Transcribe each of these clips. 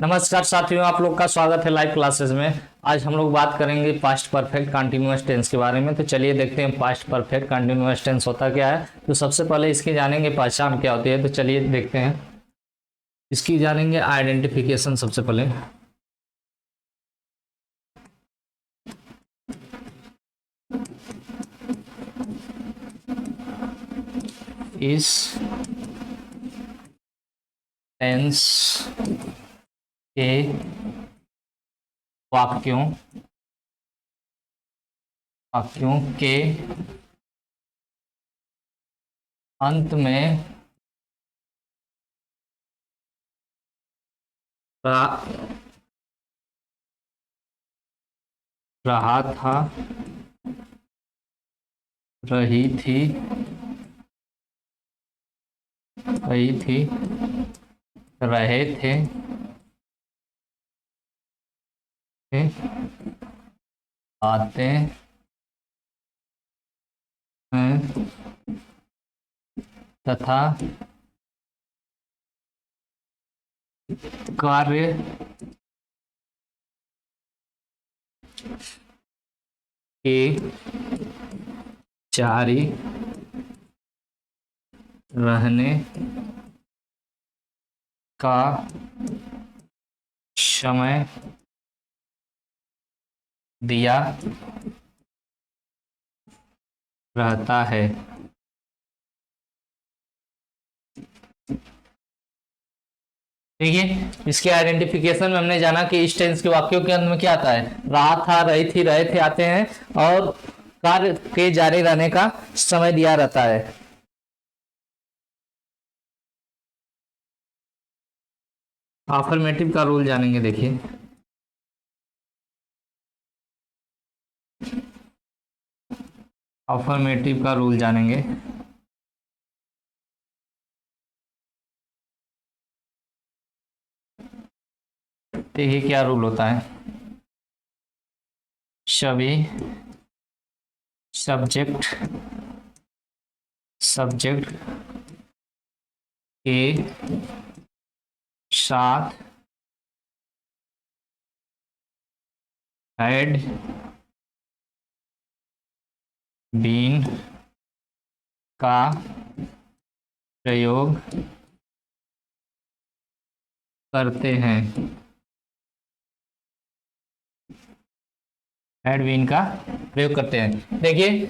नमस्कार साथियों, आप लोग का स्वागत है लाइव क्लासेस में। आज हम लोग बात करेंगे पास्ट परफेक्ट कंटिन्यूअस टेंस के बारे में। तो चलिए देखते हैं पास्ट परफेक्ट कंटिन्यूअस टेंस होता क्या है। तो सबसे पहले इसकी जानेंगे पहचान क्या होती है। तो चलिए देखते हैं, इसकी जानेंगे आइडेंटिफिकेशन। सबसे पहले इस टेंस के वाक्यों वाक्यों के अंत में रहा था, रही थी, रहे थे, आते हैं तथा कार्य के जारी रहने का समय दिया रहता है। देखिए, इसके आइडेंटिफिकेशन में हमने जाना कि इस टेंस के वाक्यों के अंत में क्या आता है। रहा था, रही थी, रहे थे आते हैं और कार्य के जारी रहने का समय दिया रहता है। अफर्मेटिव का रूल जानेंगे। देखिए, अफर्मेटिव का रूल जानेंगे। देखिए क्या रूल होता है। सभी सब्जेक्ट के साथ हैड बीन का प्रयोग करते हैं। हैड बीन का प्रयोग करते हैं। देखिए,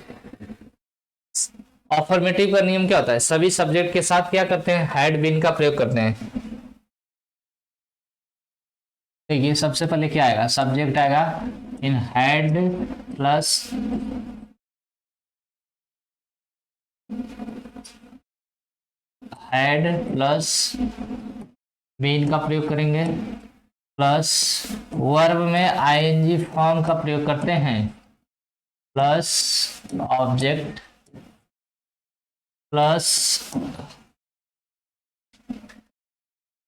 अफर्मेटिव का नियम क्या होता है। सभी सब्जेक्ट के साथ क्या करते हैं, हैड बीन का प्रयोग करते हैं। देखिए, सबसे पहले क्या आएगा, सब्जेक्ट आएगा इन हैड प्लस बीन का प्रयोग करेंगे, प्लस वर्ब में आईएनजी फॉर्म का प्रयोग करते हैं, प्लस ऑब्जेक्ट, प्लस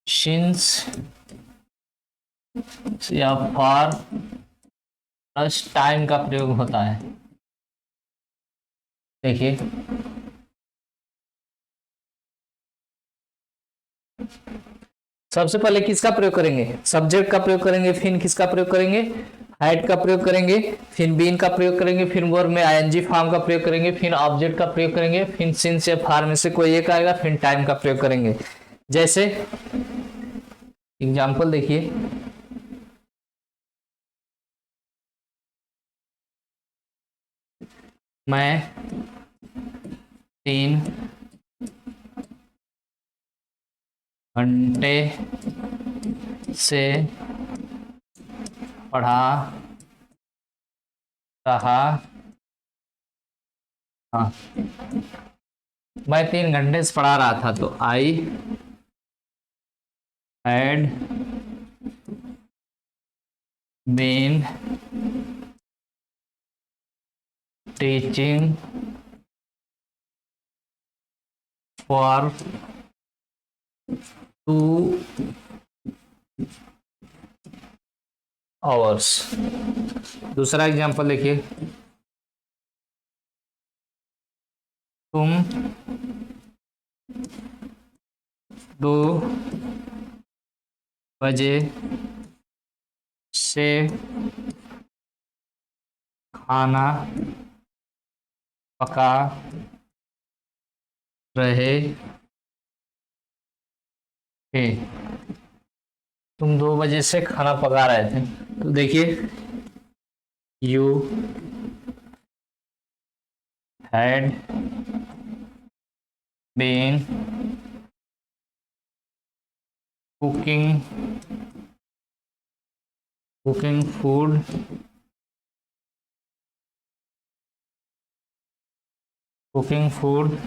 सिंस या फॉर, प्लस टाइम का प्रयोग होता है। देखिए, सबसे पहले किसका प्रयोग करेंगे, सब्जेक्ट का प्रयोग करेंगे, फिर किसका प्रयोग करेंगे, हैड का प्रयोग करेंगे, फिर बीन का प्रयोग करेंगे, फिर वर्ब में आईएनजी फॉर्म का प्रयोग करेंगे, फिर ऑब्जेक्ट का प्रयोग करेंगे, फिर सिंस या फॉर में से कोई एक आएगा, फिर टाइम का प्रयोग करेंगे। जैसे एग्जांपल देखिए, मैं 3 घंटे से पढ़ा रहा हाँ मैं 3 घंटे से पढ़ा रहा था। तो I had been teaching for 2 hours. दूसरा एग्जांपल देखिए, तुम 2 बजे से खाना पका रहे थे। तुम 2 बजे से खाना पका रहे थे। तो देखिए, you had been cooking food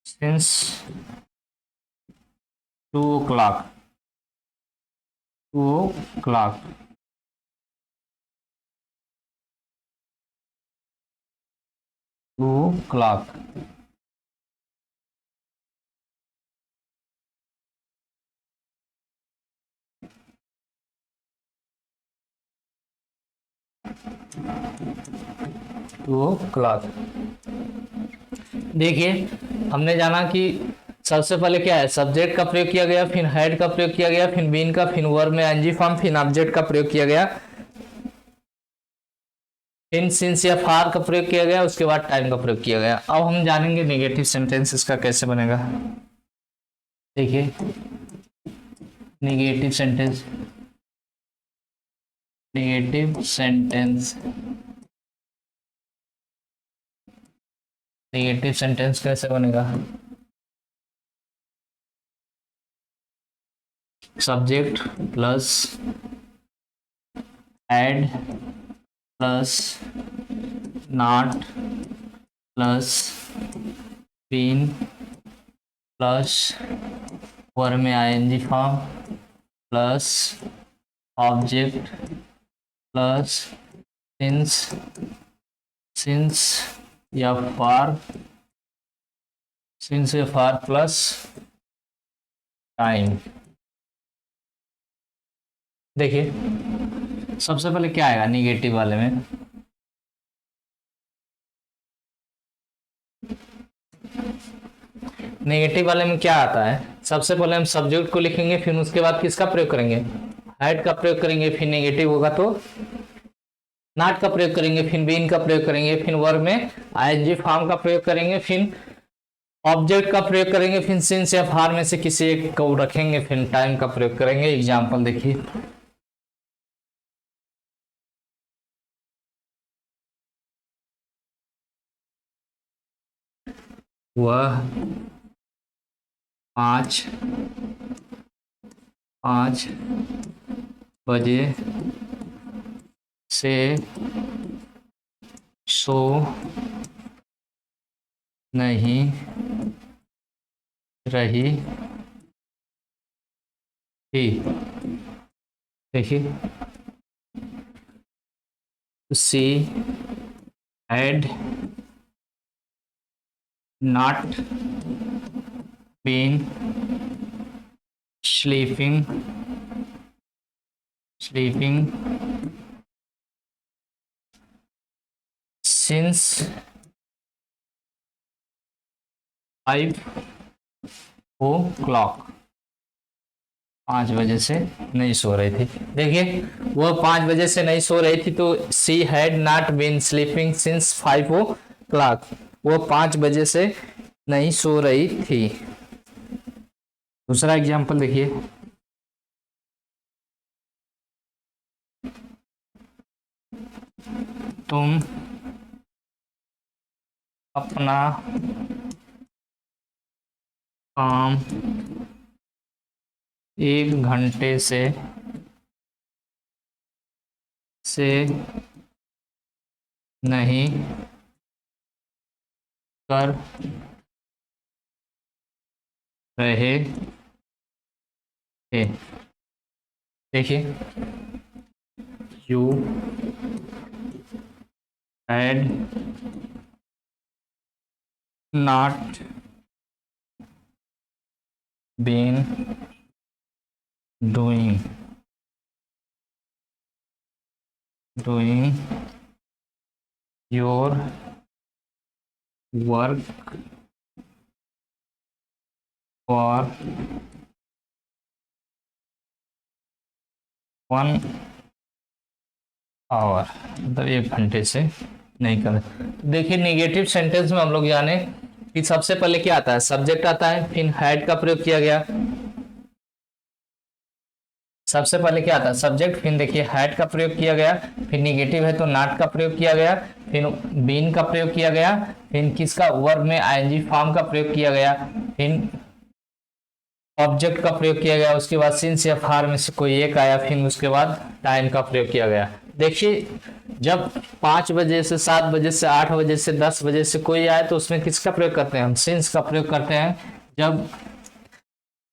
since 2 o'clock। 2 o'clock। 2 o'clock। देखिए, हमने जाना कि सबसे पहले क्या है, सब्जेक्ट का प्रयोग किया गया, फिर हेड का प्रयोग किया गया, फिर बीन का, फिर वर्ब में आईएनजी फॉर्म, फिर ऑब्जेक्ट का प्रयोग किया गया, फिर सिंस या फार का प्रयोग किया गया, उसके बाद टाइम का प्रयोग किया गया। अब हम जानेंगे नेगेटिव सेंटेंस इसका कैसे बनेगा। देखिए, नेगेटिव सेंटेंस नेगेटिव सेंटेंस कैसे बनेगा। Subject plus had plus not plus been plus verb में ING form plus object plus since या फार प्लस टाइम। देखिए, सबसे पहले क्या आएगा निगेटिव वाले में, नेगेटिव वाले में क्या आता है, सबसे पहले हम सब्जेक्ट को लिखेंगे, फिर उसके बाद किसका प्रयोग करेंगे, हेड का प्रयोग करेंगे, फिर नेगेटिव होगा तो नॉट का प्रयोग करेंगे, फिर बीन का प्रयोग करेंगे, फिर वर्ब में आईएनजी फॉर्म का प्रयोग करेंगे, फिर ऑब्जेक्ट का प्रयोग करेंगे, फिर सिंस या फार में से किसी एक को रखेंगे, फिर टाइम का प्रयोग करेंगे। एग्जाम्पल देखिए, वह 5 बजे से सो नहीं रही थी। देखिए, she had not been sleeping since 5 o'clock। 5 बजे से नहीं सो रही थी। देखिए, वो 5 बजे से नहीं सो रही थी, तो she had not been sleeping since 5 o'clock। वो 5 बजे से नहीं सो रही थी। दूसरा एग्जाम्पल देखिए, तुम अपना काम 1 घंटे से नहीं कर रहे थे। देखिए, you had not been doing your work for 1 hour, मतलब 1 घंटे से नहीं कर। देखिए नेगेटिव सेंटेंस में हम लोग जाने कि सबसे पहले क्या आता है, सब्जेक्ट आता है, फिर हैड का प्रयोग किया गया। सबसे पहले क्या आता है, सब्जेक्ट, फिर देखिए हैड का प्रयोग किया गया, फिर निगेटिव है तो नॉट का प्रयोग किया गया, फिर बीन का प्रयोग किया गया, फिर किसका, वर्ब में आईएनजी फॉर्म का प्रयोग किया गया, फिर ऑब्जेक्ट का प्रयोग किया गया, उसके बाद सिंस या फार में से कोई एक आया, फिर उसके बाद टाइम का प्रयोग किया गया। देखिए जब 5 बजे से 7 बजे से 8 बजे से 10 बजे से कोई आए तो उसमें किसका प्रयोग करते हैं, हम सिंस का प्रयोग करते हैं। जब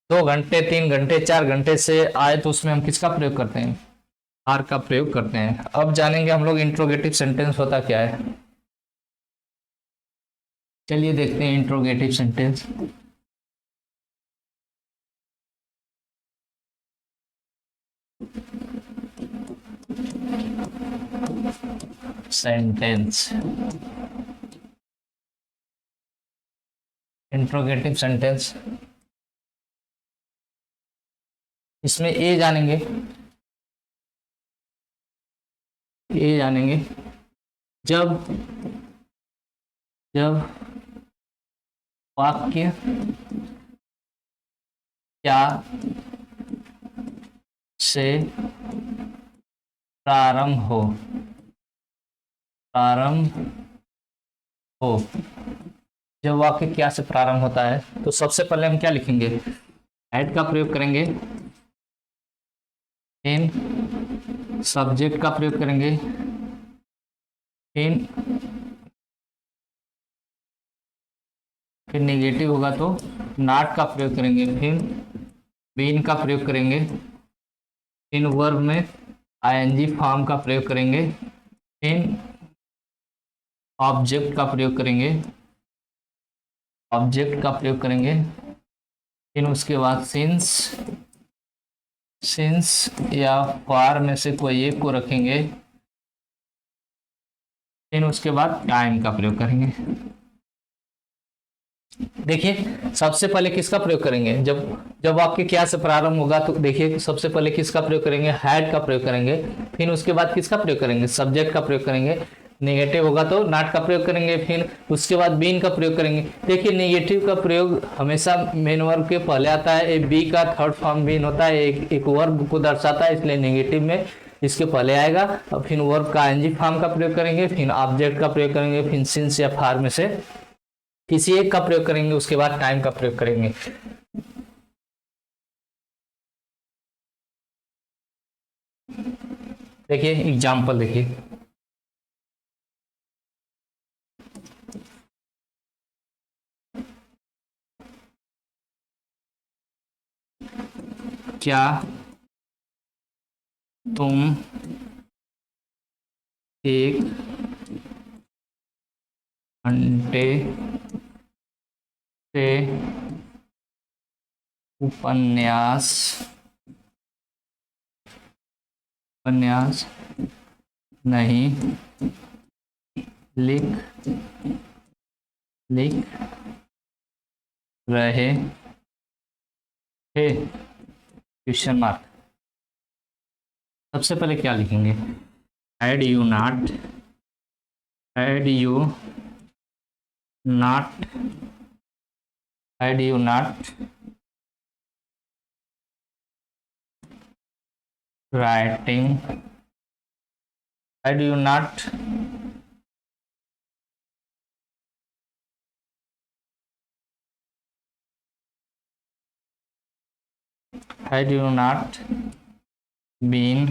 2 घंटे 3 घंटे 4 घंटे से आए तो उसमें हम किसका प्रयोग करते हैं, आर का प्रयोग करते हैं। अब जानेंगे हम लोग इंट्रोगेटिव सेंटेंस होता क्या है। चलिए देखते हैं interrogative sentence. Sentence, interrogative sentence, इसमें ए जानेंगे, ए जानेंगे जब जब वाक्य क्या से प्रारंभ हो, जब वाक्य क्या से प्रारंभ होता है तो सबसे पहले हम क्या लिखेंगे, ऐड का प्रयोग करेंगे, फिर सब्जेक्ट का प्रयोग करेंगे, फिर नेगेटिव होगा तो नॉट का प्रयोग करेंगे, फिर बीन का प्रयोग करेंगे, फिर वर्ब में आईएनजी फॉर्म का प्रयोग करेंगे, फिर ऑब्जेक्ट का प्रयोग करेंगे, फिर उसके बाद सिंस या फार में से कोई एक को रखेंगे, फिर उसके बाद टाइम का प्रयोग करेंगे। देखिए सबसे पहले किसका प्रयोग करेंगे, जब वाक्य क्या से प्रारंभ होगा तो देखिए सबसे पहले किसका प्रयोग करेंगे, हैड का प्रयोग करेंगे, फिर उसके बाद किसका प्रयोग करेंगे, सब्जेक्ट का प्रयोग करेंगे, नेगेटिव होगा तो नॉट का प्रयोग करेंगे, फिर उसके बाद बीन का प्रयोग करेंगे। देखिए नेगेटिव का प्रयोग हमेशा मेन वर्ब के पहले आता है, एक बी का थर्ड फॉर्म बीन होता है, एक वर्ब को दर्शाता है, इसलिए नेगेटिव में इसके पहले आएगा। और फिर वर्ब का आईएनजी फॉर्म का प्रयोग करेंगे, फिर ऑब्जेक्ट का प्रयोग करेंगे, फिर सिंस या फार में से किसी एक का प्रयोग करेंगे, उसके बाद टाइम का प्रयोग करेंगे। देखिए एग्जाम्पल देखिए, क्या तुम 1 घंटे से उपन्यास नहीं लिख रहे थे, क्वेश्चन मार्क। सबसे पहले क्या लिखेंगे, had you not writing, had you not been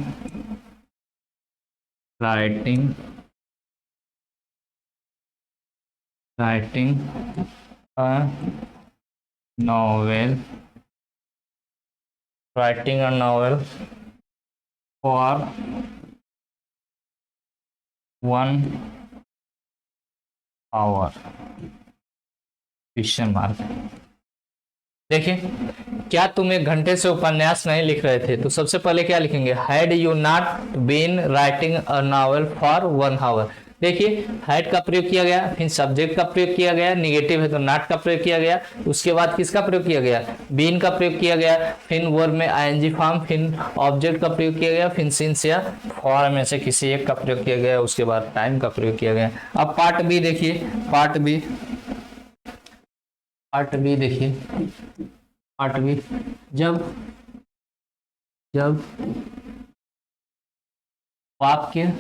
writing a novel for 1 hour, question mark. देखिए क्या तुम 1 घंटे से उपन्यास नहीं लिख रहे थे, तो सबसे पहले क्या लिखेंगे, had you not been writing a novel for 1 hour. देखिए हैड का प्रयोग किया गया, फिर सब्जेक्ट का प्रयोग किया गया, निगेटिव है तो नॉट का प्रयोग किया गया, उसके बाद किसका प्रयोग किया गया, बीन का प्रयोग किया गया, फिर वर्ब में आईएनजी फॉर्म, फिर ऑब्जेक्ट का प्रयोग किया गया, फिर सिंस या फॉर में से किसी एक का प्रयोग किया गया, उसके बाद टाइम का प्रयोग किया गया। अब पार्ट बी देखिए, पार्ट बी देखिए, पार्ट बी जब वाक्य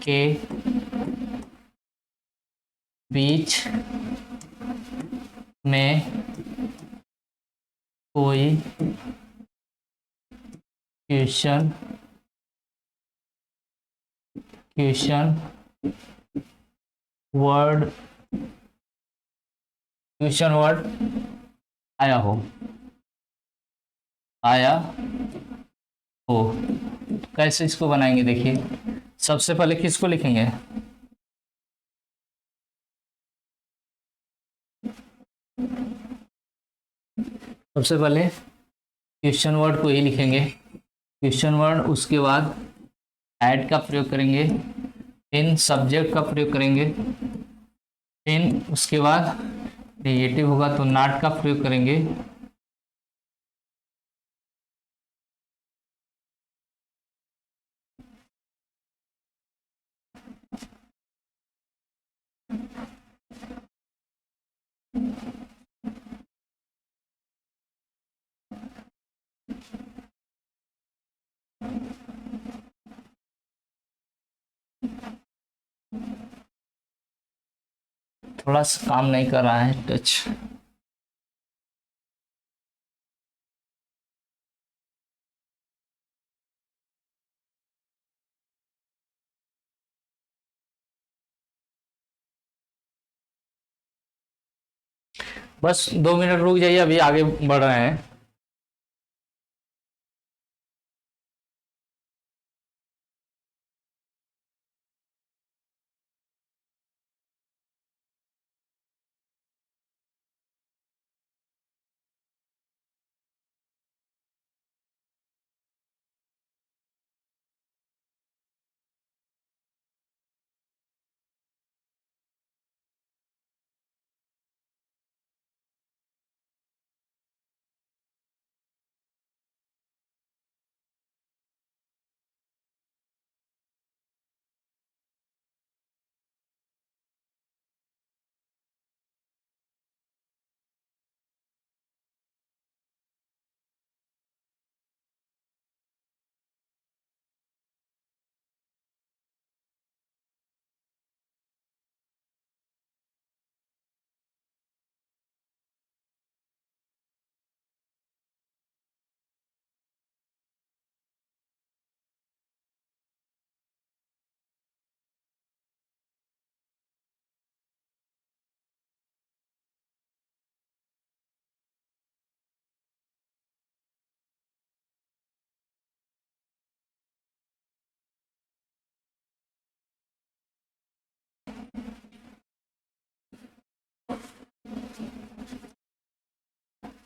के बीच में कोई क्वेश्चन वर्ड आया हो तो कैसे इसको बनाएंगे, देखिए सबसे पहले किसको लिखेंगे, सबसे पहले क्वेश्चन वर्ड को ही लिखेंगे, क्वेश्चन वर्ड, उसके बाद ऐड का प्रयोग करेंगे, फिर सब्जेक्ट का प्रयोग करेंगे, फिर उसके बाद नेगेटिव होगा तो नॉट का प्रयोग करेंगे, थोड़ा सा काम नहीं कर रहा है टच। बस 2 मिनट रुक जाइए, अभी आगे बढ़ रहे हैं।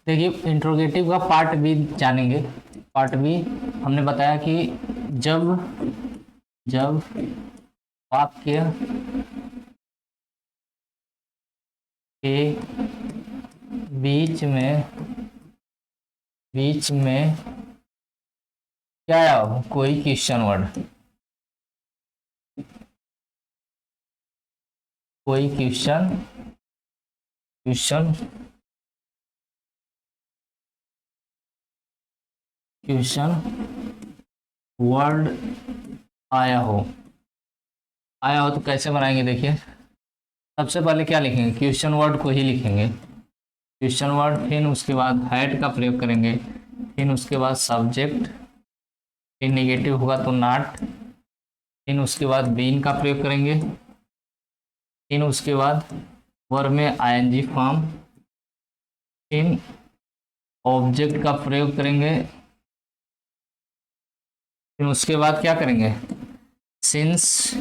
देखिए इंट्रोगेटिव का पार्ट बी जानेंगे। पार्ट बी हमने बताया कि जब वाक्य के बीच में क्या आया हो, कोई क्वेश्चन वर्ड, कोई क्वेश्चन वर्ड आया हो तो कैसे बनाएंगे, देखिए सबसे पहले क्या लिखेंगे, क्वेश्चन वर्ड को ही लिखेंगे, क्वेश्चन वर्ड, फिर उसके बाद हैड का प्रयोग करेंगे, फिर उसके बाद सब्जेक्ट, फिर नेगेटिव होगा तो नॉट, फिर उसके बाद बीन का प्रयोग करेंगे, फिर उसके बाद वर्ब में आईएनजी फॉर्म, फिर ऑब्जेक्ट का प्रयोग करेंगे, फिर उसके बाद क्या करेंगे, सिंस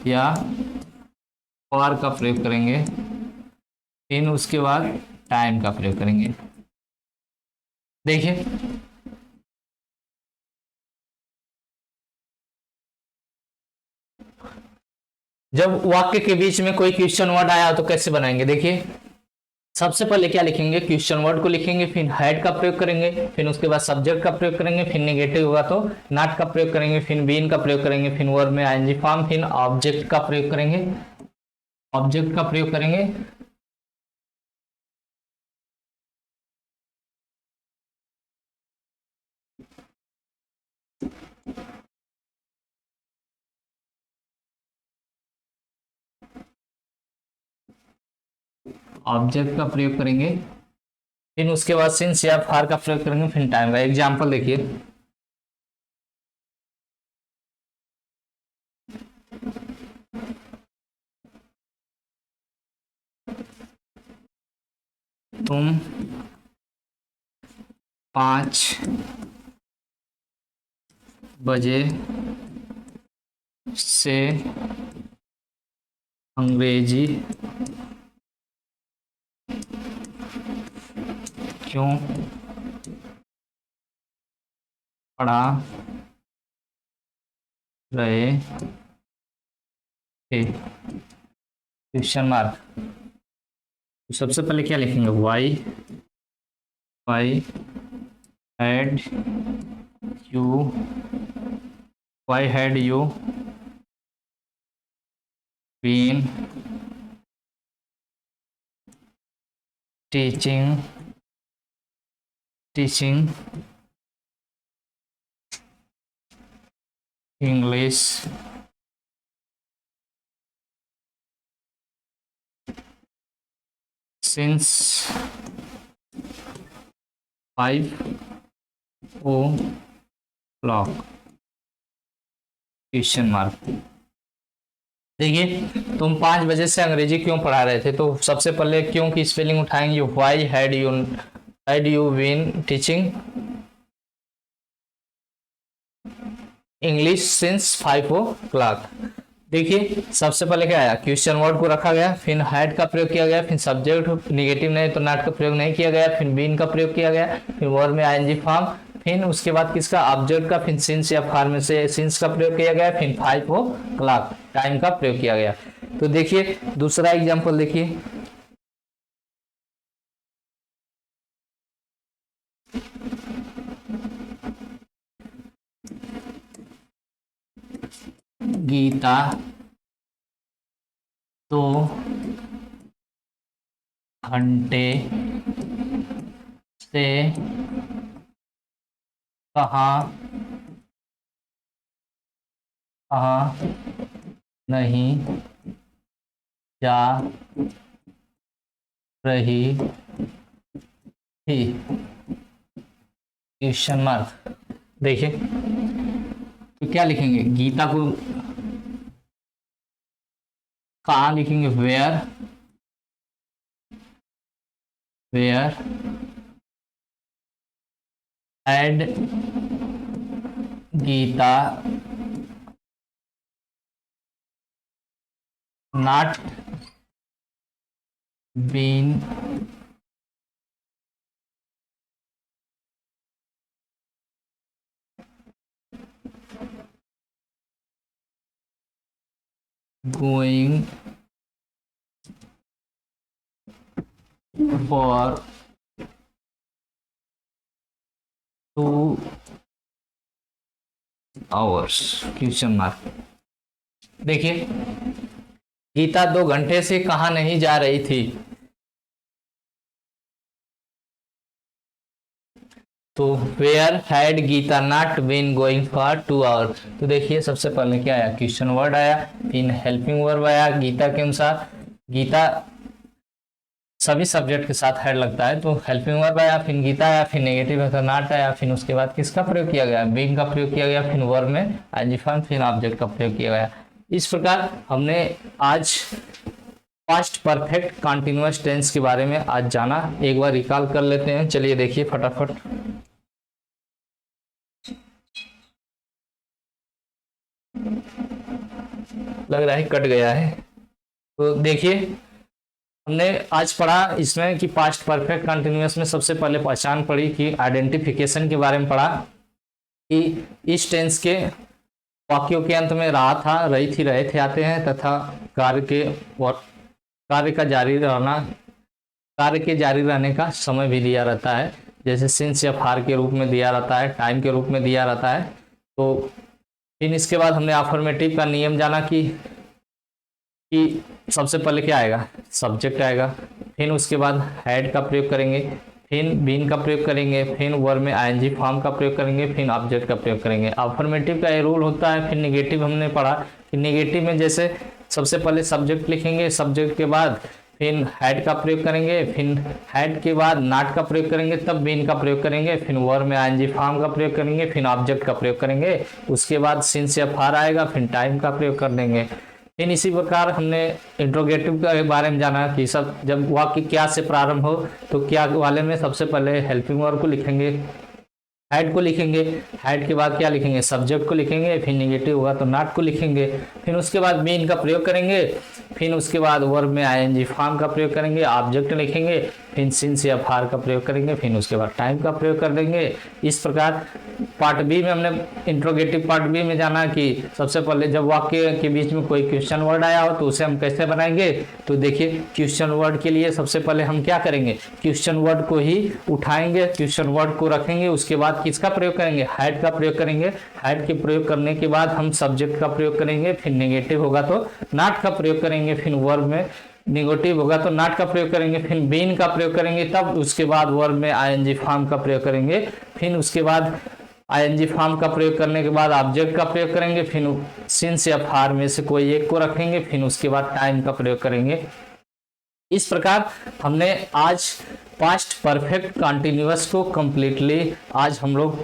या फॉर का प्रयोग करेंगे, फिर उसके बाद टाइम का प्रयोग करेंगे। देखिए जब वाक्य के बीच में कोई क्वेश्चन वर्ड आया तो कैसे बनाएंगे, देखिए सबसे पहले क्या लिखेंगे, क्वेश्चन वर्ड को लिखेंगे, फिर हैड का प्रयोग करेंगे, फिर उसके बाद सब्जेक्ट का प्रयोग करेंगे, फिर नेगेटिव होगा तो नॉट का प्रयोग करेंगे, फिर बीन का प्रयोग करेंगे, फिर वर्ब में आईएनजी फॉर्म, फिर ऑब्जेक्ट का प्रयोग करेंगे, ऑब्जेक्ट का प्रयोग करेंगे। ऑब्जेक्ट का प्रयोग करेंगे, फिर उसके बाद सिंस या फार का प्रयोग करेंगे, फिर टाइम का। एग्जाम्पल देखिए, तुम 5 बजे से अंग्रेजी क्यों पढ़ा रहे थे, क्वेश्चन मार्क। तो सबसे पहले क्या लिखेंगे, why had you been teaching English since 5 o'clock, question mark. देखिए तुम 5 बजे से अंग्रेजी क्यों पढ़ा रहे थे, तो सबसे पहले क्यों की स्पेलिंग उठाएंगे, why had you been teaching English since 5 o'clock। देखिए सबसे पहले क्या आया, क्वेश्चन वर्ड को रखा गया, फिर हैड का प्रयोग किया गया, फिर सब्जेक्ट नेगेटिव नहीं तो नॉट का प्रयोग नहीं किया गया, फिर बीन का प्रयोग किया गया, फिर वर्ब में आईएनजी फॉर्म, फिर उसके बाद किसका, ऑब्जेक्ट का, फिर सिंस या फार में से सिंस का प्रयोग किया गया, फिर 5 o'clock टाइम का प्रयोग किया गया। तो देखिए दूसरा एग्जाम्पल देखिए, गीता 2 घंटे से कहाँ नहीं जा रही थी, क्वेश्चन मार्क। देखिए तो क्या लिखेंगे, गीता को कहाँ लिखेंगे, where had Geeta not been going for 2 hours, question mark. देखिए गीता 2 घंटे से कहाँ नहीं जा रही थी, तो where had Geeta not been going for 2 hours। तो देखिए सबसे पहले क्या आया, क्वेश्चन वर्ड आया, फिर हेल्पिंग वर्ब आया गीता के अनुसार, गीता सभी सब्जेक्ट के साथ हेड लगता है तो हेल्पिंग वर्ब आया, फिर गीता आया, फिर नेगेटिव है तो नॉट आया, फिर उसके बाद किसका प्रयोग किया गया, बीइंग का प्रयोग किया गया, फिर वर्ब में आईएनजी फॉर्म, फिर ऑब्जेक्ट का प्रयोग किया गया। इस प्रकार हमने आज पास्ट परफेक्ट कंटीन्यूअस टेंस के बारे में आज जाना। एक बार रिकॉल कर लेते हैं, चलिए देखिए फटाफट। लग रहा है कट गया है, तो देखिए हमने आज पढ़ा इसमें कि पास्ट परफेक्ट कंटिन्यूअस में सबसे पहले पहचान पड़ी कि आइडेंटिफिकेशन के बारे में पढ़ा कि इस टेंस के वाक्यों के अंत में रहा था, रही थी, रहे थे आते हैं तथा कार्य का जारी रहना, कार्य के जारी रहने का समय भी दिया रहता है, जैसे सिंस या फार के रूप में दिया रहता है, टाइम के रूप में दिया रहता है। तो फिर इसके बाद हमने अफर्मेटिव का नियम जाना कि सबसे पहले क्या आएगा, सब्जेक्ट आएगा, फिर उसके बाद हैड का प्रयोग करेंगे, फिर बीन का प्रयोग करेंगे, फिर वर्ब में आईएनजी फॉर्म का प्रयोग करेंगे, फिर ऑब्जेक्ट का प्रयोग करेंगे। अफर्मेटिव का ये रूल होता है। फिर नेगेटिव हमने पढ़ा कि नेगेटिव में जैसे सबसे पहले सब्जेक्ट लिखेंगे, सब्जेक्ट के बाद फिर हैड का प्रयोग करेंगे, फिर हैड के बाद नॉट का प्रयोग करेंगे, तब बीन का प्रयोग करेंगे, फिर वर्ब में आईएनजी फॉर्म का प्रयोग करेंगे, फिर ऑब्जेक्ट का प्रयोग करेंगे, उसके बाद सिंस या फार आएगा, फिर टाइम का प्रयोग कर देंगे। फिर इसी प्रकार हमने इंट्रोगेटिव के बारे में जाना कि सब जब वाक्य क्या से प्रारंभ हो तो क्या वाले में सबसे पहले हेल्पिंग वर्ब को लिखेंगे, हैड को लिखेंगे, हैड के बाद क्या लिखेंगे, सब्जेक्ट को लिखेंगे, फिर नेगेटिव हुआ तो नॉट को लिखेंगे, फिर उसके बाद बीन का प्रयोग करेंगे, फिर उसके बाद वर्ब में आईएनजी फॉर्म का प्रयोग करेंगे, ऑब्जेक्ट लिखेंगे, फिर सिंस या फार का प्रयोग करेंगे, फिर उसके बाद टाइम का प्रयोग कर देंगे। इस प्रकार पार्ट बी में हमने इंट्रोगेटिव पार्ट बी में जाना कि सबसे पहले जब वाक्य के बीच में कोई क्वेश्चन वर्ड आया हो तो उसे हम कैसे बनाएंगे। तो देखिए क्वेश्चन वर्ड के लिए सबसे पहले हम क्या करेंगे, क्वेश्चन वर्ड को ही उठाएंगे, क्वेश्चन वर्ड को रखेंगे, उसके बाद किसका प्रयोग करेंगे, हैड का प्रयोग करेंगे, हैड के प्रयोग करने के बाद हम सब्जेक्ट का प्रयोग करेंगे, फिर नेगेटिव होगा तो नॉट का प्रयोग करेंगे, फिर वर्ब में नेगेटिव होगा तो नॉट का प्रयोग करेंगे, फिर बीन का प्रयोग करेंगे, तब उसके बाद वर्ब में आईएनजी फॉर्म का प्रयोग करेंगे, फिर उसके बाद आईएनजी फॉर्म का प्रयोग करने के बाद ऑब्जेक्ट का प्रयोग करेंगे, फिर सिंस या फार में से कोई एक को रखेंगे, फिर उसके बाद टाइम का प्रयोग करेंगे। इस प्रकार हमने आज पास्ट परफेक्ट कंटिन्यूअस को कंप्लीटली आज हम लोग